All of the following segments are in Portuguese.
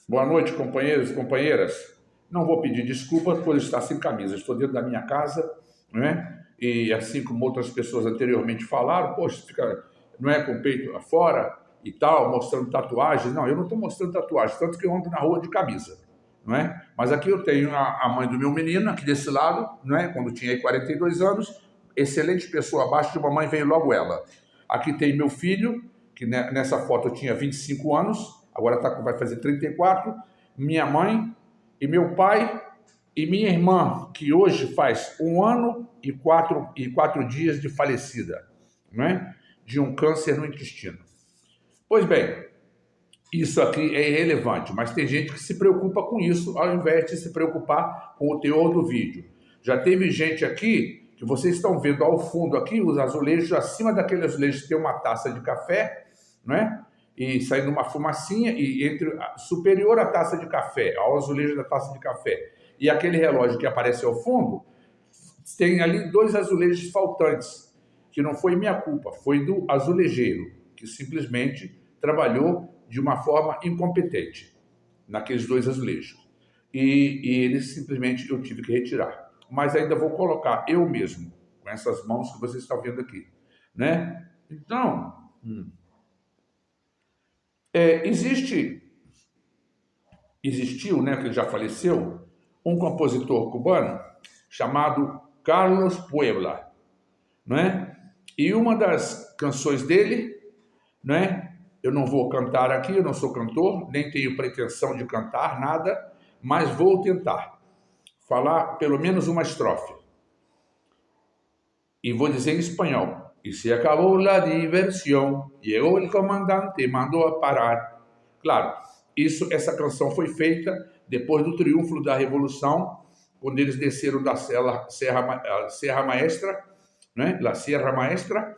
Boa noite, companheiros e companheiras. Não vou pedir desculpas por estar sem camisa. Estou dentro da minha casa, né? E assim como outras pessoas anteriormente falaram, poxa, fica, não é, com o peito afora e tal, mostrando tatuagem. Não, eu não estou mostrando tatuagem, tanto que eu ando na rua de camisa, não é? Mas aqui eu tenho a mãe do meu menino, aqui desse lado, não é? Quando tinha aí 42 anos, excelente pessoa, abaixo de mamãe veio logo ela. Aqui tem meu filho, que nessa foto eu tinha 25 anos, agora vai fazer 34, minha mãe e meu pai e minha irmã, que hoje faz 1 ano e quatro dias de falecida, né? De um câncer no intestino. Pois bem, isso aqui é irrelevante, mas tem gente que se preocupa com isso ao invés de se preocupar com o teor do vídeo. Já teve gente aqui, que vocês estão vendo ao fundo aqui, os azulejos, acima daqueles azulejos tem uma taça de café, né? E saindo uma fumacinha, e superior à taça de café, ao azulejo da taça de café, e aquele relógio que aparece ao fundo, tem ali 2 azulejos faltantes, que não foi minha culpa, foi do azulejeiro, que simplesmente trabalhou de uma forma incompetente naqueles 2 azulejos. E eles simplesmente eu tive que retirar. Mas ainda vou colocar eu mesmo, com essas mãos que vocês estão vendo aqui, né? Então, existiu, né, que ele já faleceu, um compositor cubano chamado Carlos Puebla, né? E uma das canções dele, né? Eu não vou cantar aqui, eu não sou cantor, nem tenho pretensão de cantar nada, mas vou tentar falar pelo menos uma estrofe. E vou dizer em espanhol. E se acabou la diversión, llegó el comandante e mandou a parar. Claro, essa canção foi feita depois do triunfo da Revolução, quando eles desceram da Serra Maestra, né? La Sierra Maestra,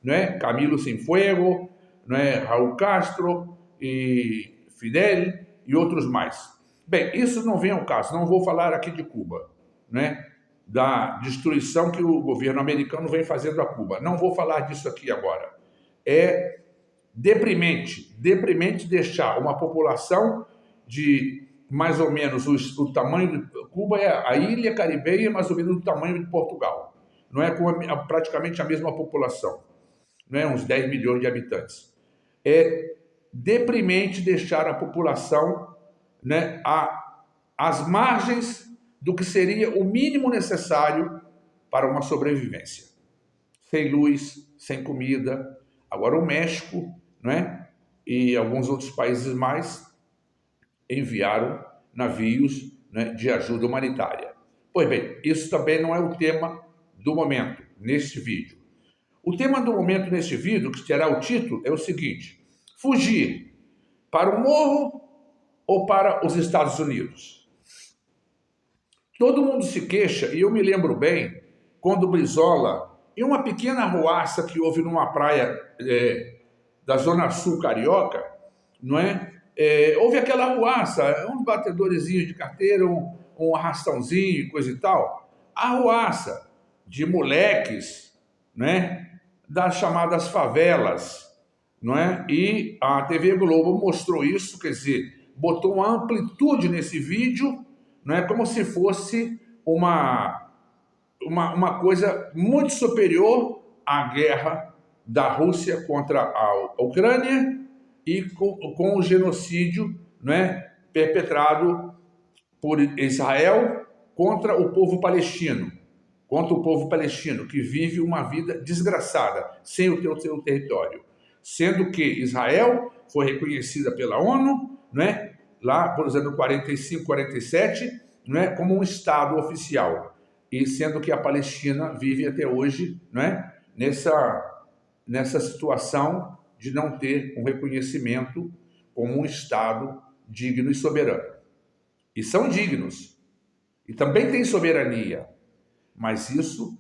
né? Camilo Cienfuegos, né? Raul Castro e Fidel e outros mais. Bem, isso não vem ao caso, não vou falar aqui de Cuba, né? Da destruição que o governo americano vem fazendo a Cuba. Não vou falar disso aqui agora. É deprimente deixar uma população de mais ou menos o tamanho de Cuba, a ilha caribenha, mais ou menos do tamanho de Portugal. Não é com praticamente a mesma população, não é uns 10 milhões de habitantes. É deprimente deixar a população, né, às margens do que seria o mínimo necessário para uma sobrevivência. Sem luz, sem comida. Agora o México, né, e alguns outros países mais enviaram navios, né, de ajuda humanitária. Pois bem, isso também não é o tema do momento, neste vídeo. O tema do momento neste vídeo, que terá o título, é o seguinte: fugir para o morro ou para os Estados Unidos? Todo mundo se queixa, e eu me lembro bem, quando Brizola, em uma pequena arruaça que houve numa praia da Zona Sul Carioca, não é? Houve aquela arruaça, uns batedorezinhos de carteira, um arrastãozinho, coisa e tal. A arruaça de moleques, né? Das chamadas favelas, não é? E a TV Globo mostrou isso, quer dizer, botou uma amplitude nesse vídeo, não é, como se fosse uma coisa muito superior à guerra da Rússia contra a Ucrânia e com o genocídio, né, perpetrado por Israel contra o povo palestino, que vive uma vida desgraçada sem o seu território, sendo que Israel foi reconhecida pela ONU, né, lá por exemplo 45, 47, né, como um Estado oficial, e sendo que a Palestina vive até hoje, né, nessa situação de não ter um reconhecimento como um Estado digno e soberano. E são dignos, e também têm soberania, mas isso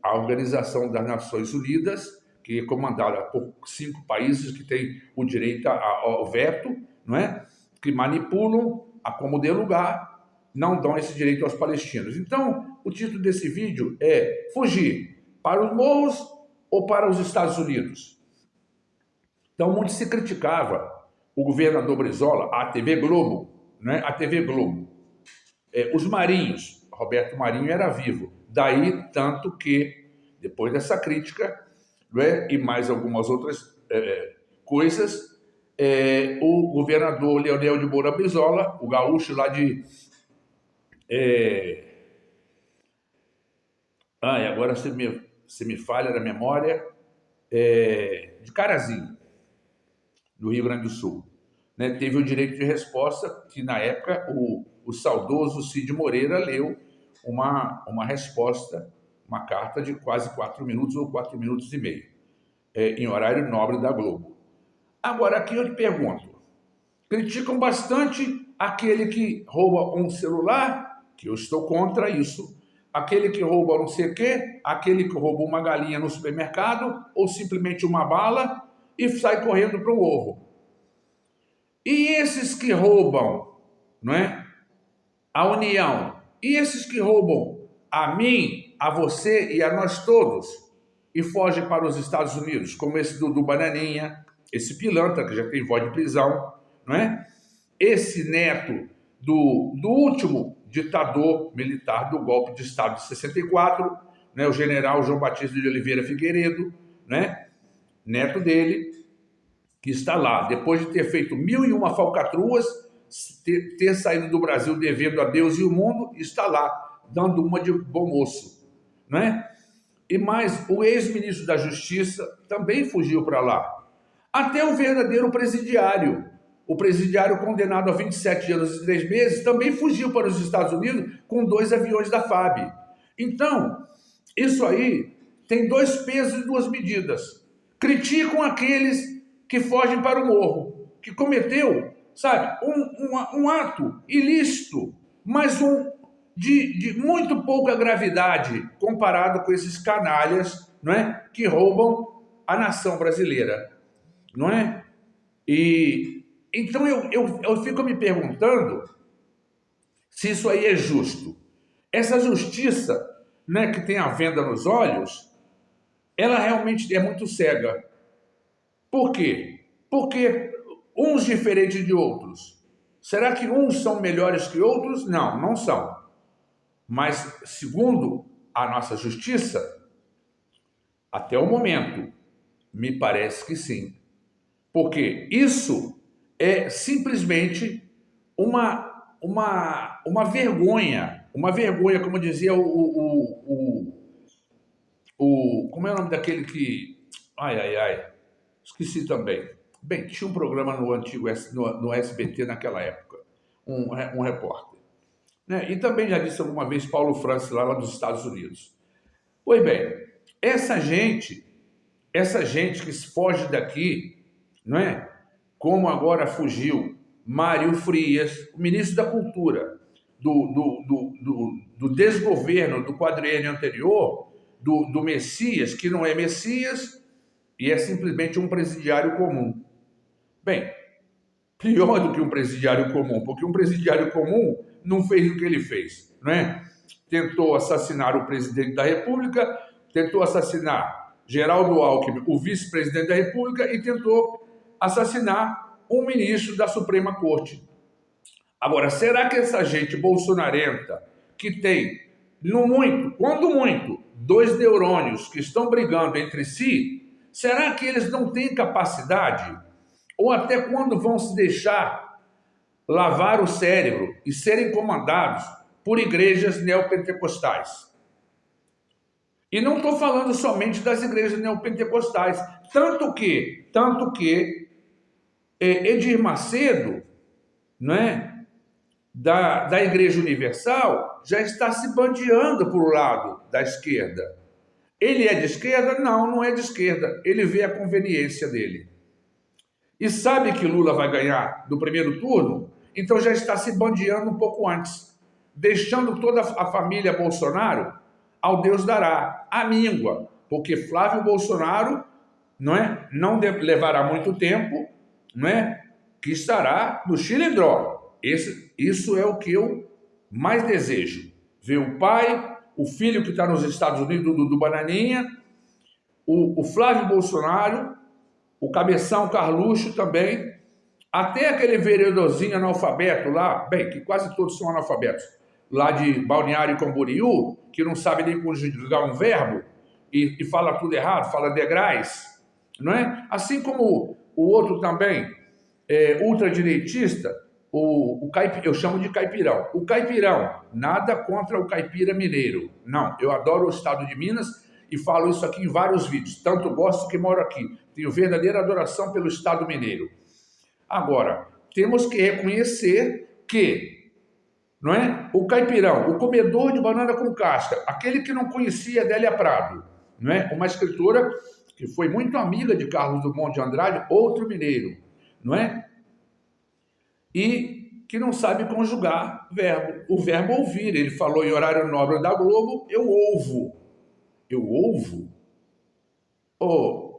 a Organização das Nações Unidas, que é comandada por 5 países que têm o direito ao veto, não é? Que manipulam a como dê lugar, não dão esse direito aos palestinos. Então, o título desse vídeo é fugir para os morros ou para os Estados Unidos. Então, muito se criticava o governador Brizola, a TV Globo, né? A TV Globo, os Marinhos, Roberto Marinho era vivo. Daí, tanto que, depois dessa crítica, né, e mais algumas outras coisas, o governador Leonel de Moura Brizola, o gaúcho lá de... agora você me falha na memória, de Carazinho, do Rio Grande do Sul, né, teve o direito de resposta, que na época o saudoso Cid Moreira leu uma resposta, uma carta de quase 4 minutos ou 4 minutos e meio, em horário nobre da Globo. Agora, aqui eu te pergunto, criticam bastante aquele que rouba um celular, que eu estou contra isso, aquele que rouba não sei o quê, aquele que rouba uma galinha no supermercado, ou simplesmente uma bala, e sai correndo para o morro. E esses que roubam, não é, a União, e esses que roubam a mim, a você e a nós todos, e fogem para os Estados Unidos, como esse do Bananinha, esse pilantra que já tem voz de prisão, não é? Esse neto do último ditador militar do golpe de Estado de 64, né, o general João Batista de Oliveira Figueiredo, né, neto dele, que está lá, depois de ter feito 1001 falcatruas, ter saído do Brasil devendo a Deus e o mundo, está lá, dando uma de bom moço, né? E mais, o ex-ministro da Justiça também fugiu para lá. Até o verdadeiro presidiário, o presidiário condenado a 27 anos e 3 meses, também fugiu para os Estados Unidos com 2 aviões da FAB. Então, isso aí tem 2 pesos e 2 medidas. Criticam aqueles que fogem para o morro, que cometeu, sabe, um ato ilícito, mas de muito pouca gravidade comparado com esses canalhas, não é, que roubam a nação brasileira, não é? E então eu fico me perguntando se isso aí é justo. Essa justiça, né, que tem a venda nos olhos, ela realmente é muito cega. Por quê? Porque uns diferentes de outros. Será que uns são melhores que outros? Não, não são. Mas, segundo a nossa justiça, até o momento, me parece que sim. Porque isso é simplesmente uma vergonha. Uma vergonha, como dizia como é o nome daquele que... Esqueci também. Bem, tinha um programa no antigo no SBT naquela época, um repórter. Né? E também já disse alguma vez Paulo Francis, lá dos Estados Unidos. Pois bem, essa gente que foge daqui, não é? Como agora fugiu Mário Frias, o ministro da Cultura, do desgoverno do quadriênio anterior, do Messias, que não é Messias, e é simplesmente um presidiário comum. Bem, pior do que um presidiário comum, porque um presidiário comum não fez o que ele fez, não é? Tentou assassinar o presidente da República, tentou assassinar Geraldo Alckmin, o vice-presidente da República, e tentou assassinar um ministro da Suprema Corte. Agora, será que essa gente bolsonarenta, que tem, quando muito, 2 neurônios que estão brigando entre si, será que eles não têm capacidade? Ou até quando vão se deixar lavar o cérebro e serem comandados por igrejas neopentecostais? E não estou falando somente das igrejas neopentecostais. Tanto que Edir Macedo, não é, da Igreja Universal, já está se bandeando para o lado da esquerda. Ele é de esquerda? Não, não é de esquerda. Ele vê a conveniência dele. E sabe que Lula vai ganhar no primeiro turno? Então já está se bandeando um pouco antes, deixando toda a família Bolsonaro ao Deus dará, à míngua, porque Flávio Bolsonaro, não levará muito tempo, que estará no Chilindró. Isso é o que eu mais desejo. Ver o pai, o filho que está nos Estados Unidos, do Bananinha, o Flávio Bolsonaro, o Cabeção Carluxo também, Até aquele vereadorzinho analfabeto lá, bem, que quase todos são analfabetos, lá de Balneário Camboriú, que não sabe nem conjugar um verbo e fala tudo errado, fala degraus, não é? Assim como o outro também, ultradireitista, eu chamo de caipirão. O caipirão, nada contra o caipira mineiro. Não, eu adoro o estado de Minas e falo isso aqui em vários vídeos. Tanto gosto que moro aqui. Tenho verdadeira adoração pelo estado mineiro. Agora, temos que reconhecer que, não é? O caipirão, o comedor de banana com casca, aquele que não conhecia Adélia Prado, não é? Uma escritora que foi muito amiga de Carlos Drummond de Andrade, outro mineiro, não é? E que não sabe conjugar verbo. O verbo ouvir, ele falou em horário nobre da Globo, eu ouvo. Eu ouvo? Ô,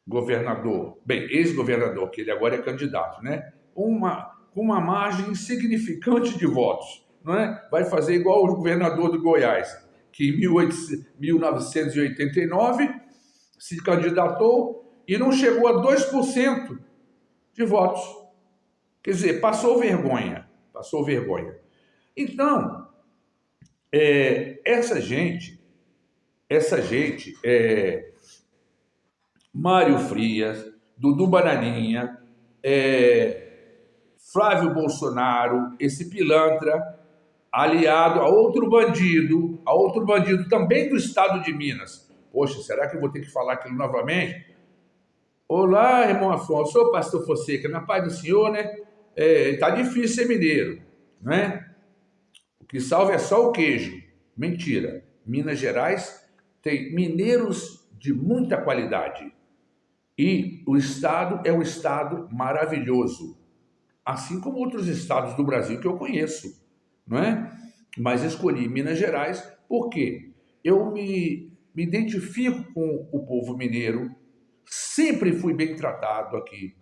governador, bem, ex-governador, que ele agora é candidato, né? Uma margem insignificante de votos, não é? Vai fazer igual o governador do Goiás, que em 1989 se candidatou e não chegou a 2% de votos. Quer dizer, passou vergonha. Passou vergonha. Então, essa gente, Mário Frias, Dudu Bananinha, Flávio Bolsonaro, esse pilantra, aliado a outro bandido também do estado de Minas. Poxa, será que eu vou ter que falar aquilo novamente? Olá, irmão Afonso, sou o pastor Fonseca, na paz do Senhor, né? Tá difícil ser mineiro, né? O que salva é só o queijo. Mentira. Minas Gerais tem mineiros de muita qualidade. E o estado é um estado maravilhoso. Assim como outros estados do Brasil que eu conheço, não é? Mas escolhi Minas Gerais porque eu me identifico com o povo mineiro, sempre fui bem tratado aqui.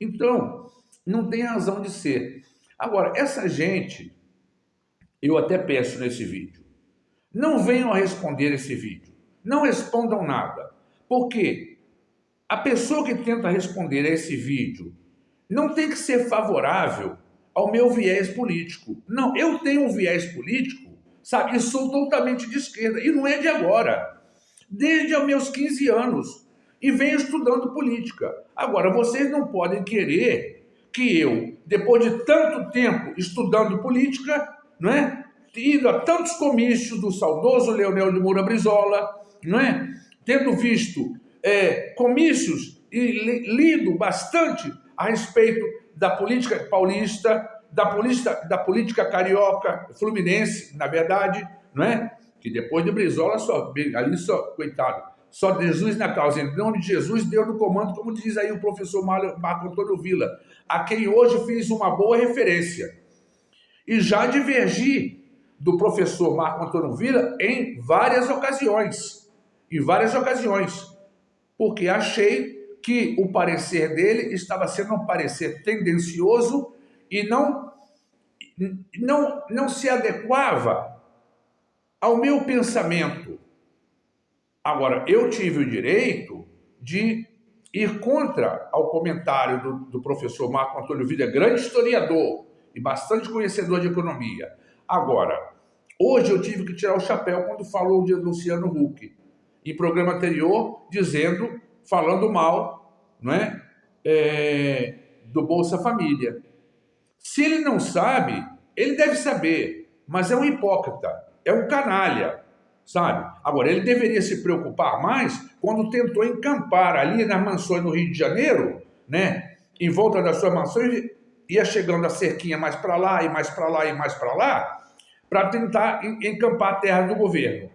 Então, não tem razão de ser. Agora, essa gente, eu até peço nesse vídeo, não venham a responder esse vídeo. Não respondam nada. Porque a pessoa que tenta responder a esse vídeo não tem que ser favorável ao meu viés político. Não, eu tenho um viés político, sabe? E sou totalmente de esquerda. E não é de agora. Desde os meus 15 anos. E venho estudando política. Agora, vocês não podem querer que eu, depois de tanto tempo estudando política, não é? Ido a tantos comícios do saudoso Leonel de Moura Brizola, não é? Tendo visto comícios e lido bastante a respeito da política paulista, da política carioca, fluminense, na verdade, não é? Que depois de Brizola, coitado, só Jesus na causa. Em nome de Jesus, Deus no comando, como diz aí o professor Marco Antônio Villa, a quem hoje fiz uma boa referência. E já divergi do professor Marco Antônio Villa em várias ocasiões. Porque achei que o parecer dele estava sendo um parecer tendencioso e não se adequava ao meu pensamento. Agora, eu tive o direito de ir contra ao comentário do professor Marco Antônio Villa, grande historiador e bastante conhecedor de economia. Agora, hoje eu tive que tirar o chapéu quando falou de Luciano Huck, em programa anterior, falando mal, não é? Do Bolsa Família. Se ele não sabe, ele deve saber, mas é um hipócrita, é um canalha, sabe? Agora, ele deveria se preocupar mais quando tentou encampar ali nas mansões no Rio de Janeiro, né? Em volta das suas mansões, ia chegando a cerquinha mais para lá e mais para lá e mais para lá, para tentar encampar a terra do governo.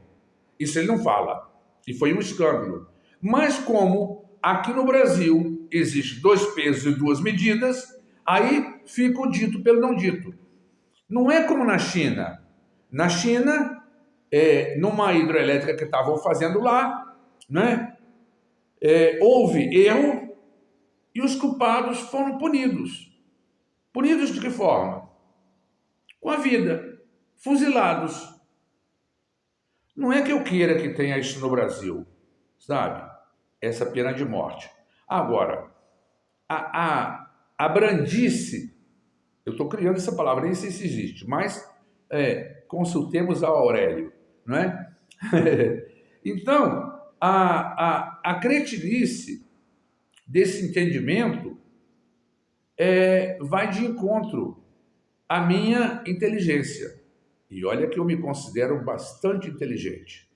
Isso ele não fala. E foi um escândalo. Mas como aqui no Brasil existe 2 pesos e 2 medidas, aí fica o dito pelo não dito. Não é como na China. Na China, numa hidrelétrica que estavam fazendo lá, né, houve erro e os culpados foram punidos. Punidos de que forma? Com a vida. Fuzilados. Não é que eu queira que tenha isso no Brasil, sabe? Essa pena de morte. Agora, a abrandisse, eu estou criando essa palavra, nem sei se existe, mas consultemos a Aurélio, não é? Então, a cretinice desse entendimento vai de encontro à minha inteligência. E olha que eu me considero bastante inteligente.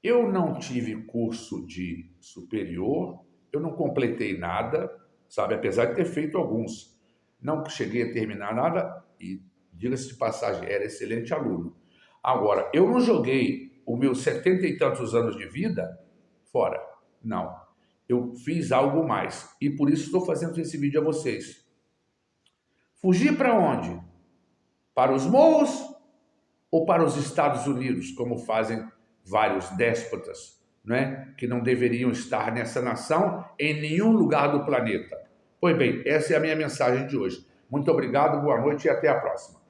Eu não tive curso de superior, eu não completei nada, sabe? Apesar de ter feito alguns. Não cheguei a terminar nada e, diga-se de passagem, era excelente aluno. Agora, eu não joguei os meus 70 e tantos anos de vida fora. Não. Eu fiz algo mais. E por isso estou fazendo esse vídeo a vocês. Fugir para onde? Para os morros ou para os Estados Unidos, como fazem vários déspotas, né? Que não deveriam estar nessa nação em nenhum lugar do planeta? Pois bem, essa é a minha mensagem de hoje. Muito obrigado, boa noite e até a próxima.